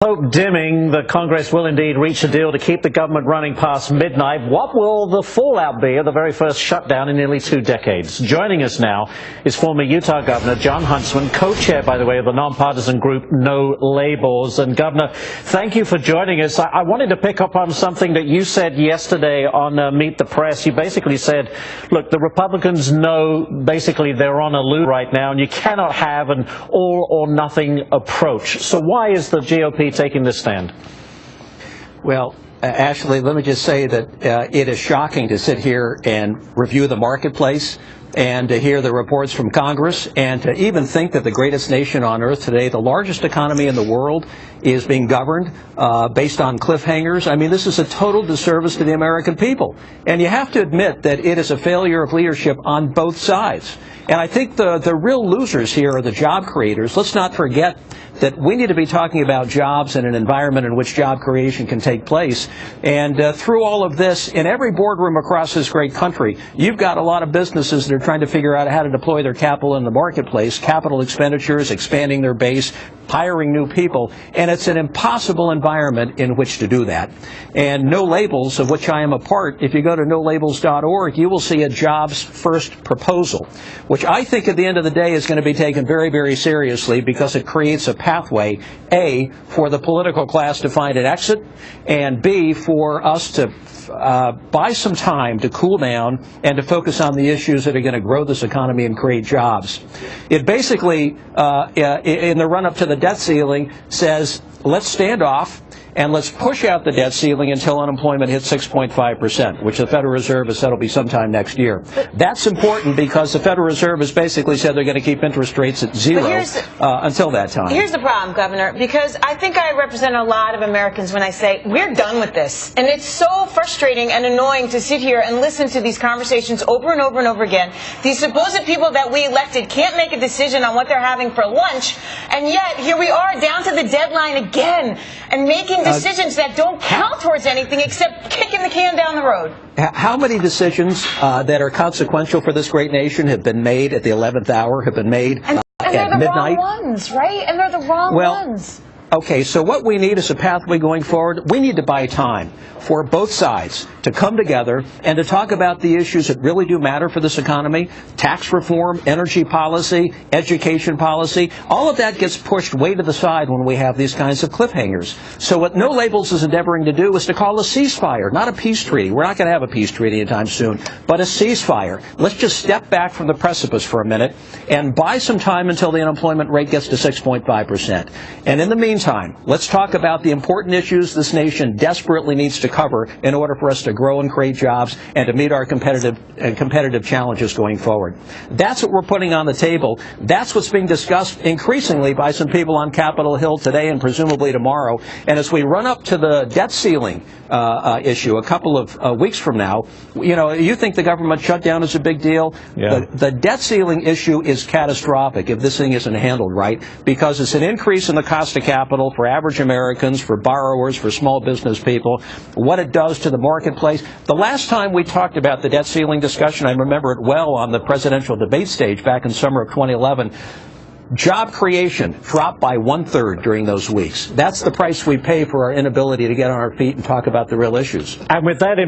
Hope dimming that Congress will indeed reach a deal to keep the government running past midnight. What will the fallout be of the very first shutdown in nearly 2 decades? Joining us now is former Utah Governor Jon Huntsman, co-chair, by the way, of the nonpartisan group No Labels. And Governor, thank you for joining us. I wanted to pick up on something that you said yesterday on Meet the Press. You basically said, look, the Republicans know basically they're on a loop right now, and you cannot have an all-or-nothing approach. So why is the GOP taking this stand? Well, Ashley, let me just say that it is shocking to sit here and review the marketplace and to hear the reports from Congress and to even think that the greatest nation on earth today, the largest economy in the world, is being governed based on cliffhangers. I mean, this is a total disservice to the American people. And you have to admit that it is a failure of leadership on both sides. And I think the real losers here are the job creators. Let's not forget that we need to be talking about jobs and an environment in which job creation can take place. And through all of this, in every boardroom across this great country, you've got a lot of businesses that are trying to figure out how to deploy their capital in the marketplace, capital expenditures, expanding their base, hiring new people, and it's an impossible environment in which to do that. And No Labels, of which I am a part, if you go to nolabels.org, you will see a jobs first proposal, which I think at the end of the day is going to be taken very, very seriously because it creates a pathway, A, for the political class to find an exit, and B, for us to buy some time to cool down and to focus on the issues that are going to grow this economy and create jobs. It basically, in the run-up to the debt ceiling, says, let's stand off and let's push out the debt ceiling until unemployment hits 6.5%, which the Federal Reserve has said will be sometime next year. That's important because the Federal Reserve has basically said they're going to keep interest rates at zero until that time. Here's the problem, Governor, because I think I represent a lot of Americans when I say we're done with this. And it's so frustrating and annoying to sit here and listen to these conversations over and over and over again. These supposed people that we elected can't make a decision on what they're having for lunch, and yet here we are down to the deadline again and making decisions that don't count towards anything except kicking the can down the road. How many decisions that are consequential for this great nation have been made at the 11th hour, have been made and they're the midnight? Wrong ones, right? And they're the wrong ones. Okay, so what we need is a pathway going forward. We need to buy time for both sides to come together and to talk about the issues that really do matter for this economy: tax reform, energy policy, education policy. All of that gets pushed way to the side when we have these kinds of cliffhangers. So what No Labels is endeavoring to do is to call a ceasefire, not a peace treaty. We're not going to have a peace treaty anytime soon, but a ceasefire. Let's just step back from the precipice for a minute and buy some time until the unemployment rate gets to 6.5%. And in the meantime, let's talk about the important issues this nation desperately needs to cover in order for us to grow and create jobs and to meet our competitive challenges going forward. That's what we're putting on the table. That's what's being discussed increasingly by some people on Capitol Hill today and presumably tomorrow. And as we run up to the debt ceiling issue a couple of weeks from now, you know, you think the government shutdown is a big deal? Yeah. The debt ceiling issue is catastrophic if this thing isn't handled right, because it's an increase in the cost of capital for average Americans, for borrowers, for small business people, what it does to the marketplace. The last time we talked about the debt ceiling discussion, I remember it well on the presidential debate stage back in summer of 2011, job creation dropped by 1/3 during those weeks. That's the price we pay for our inability to get on our feet and talk about the real issues. And with that in mind,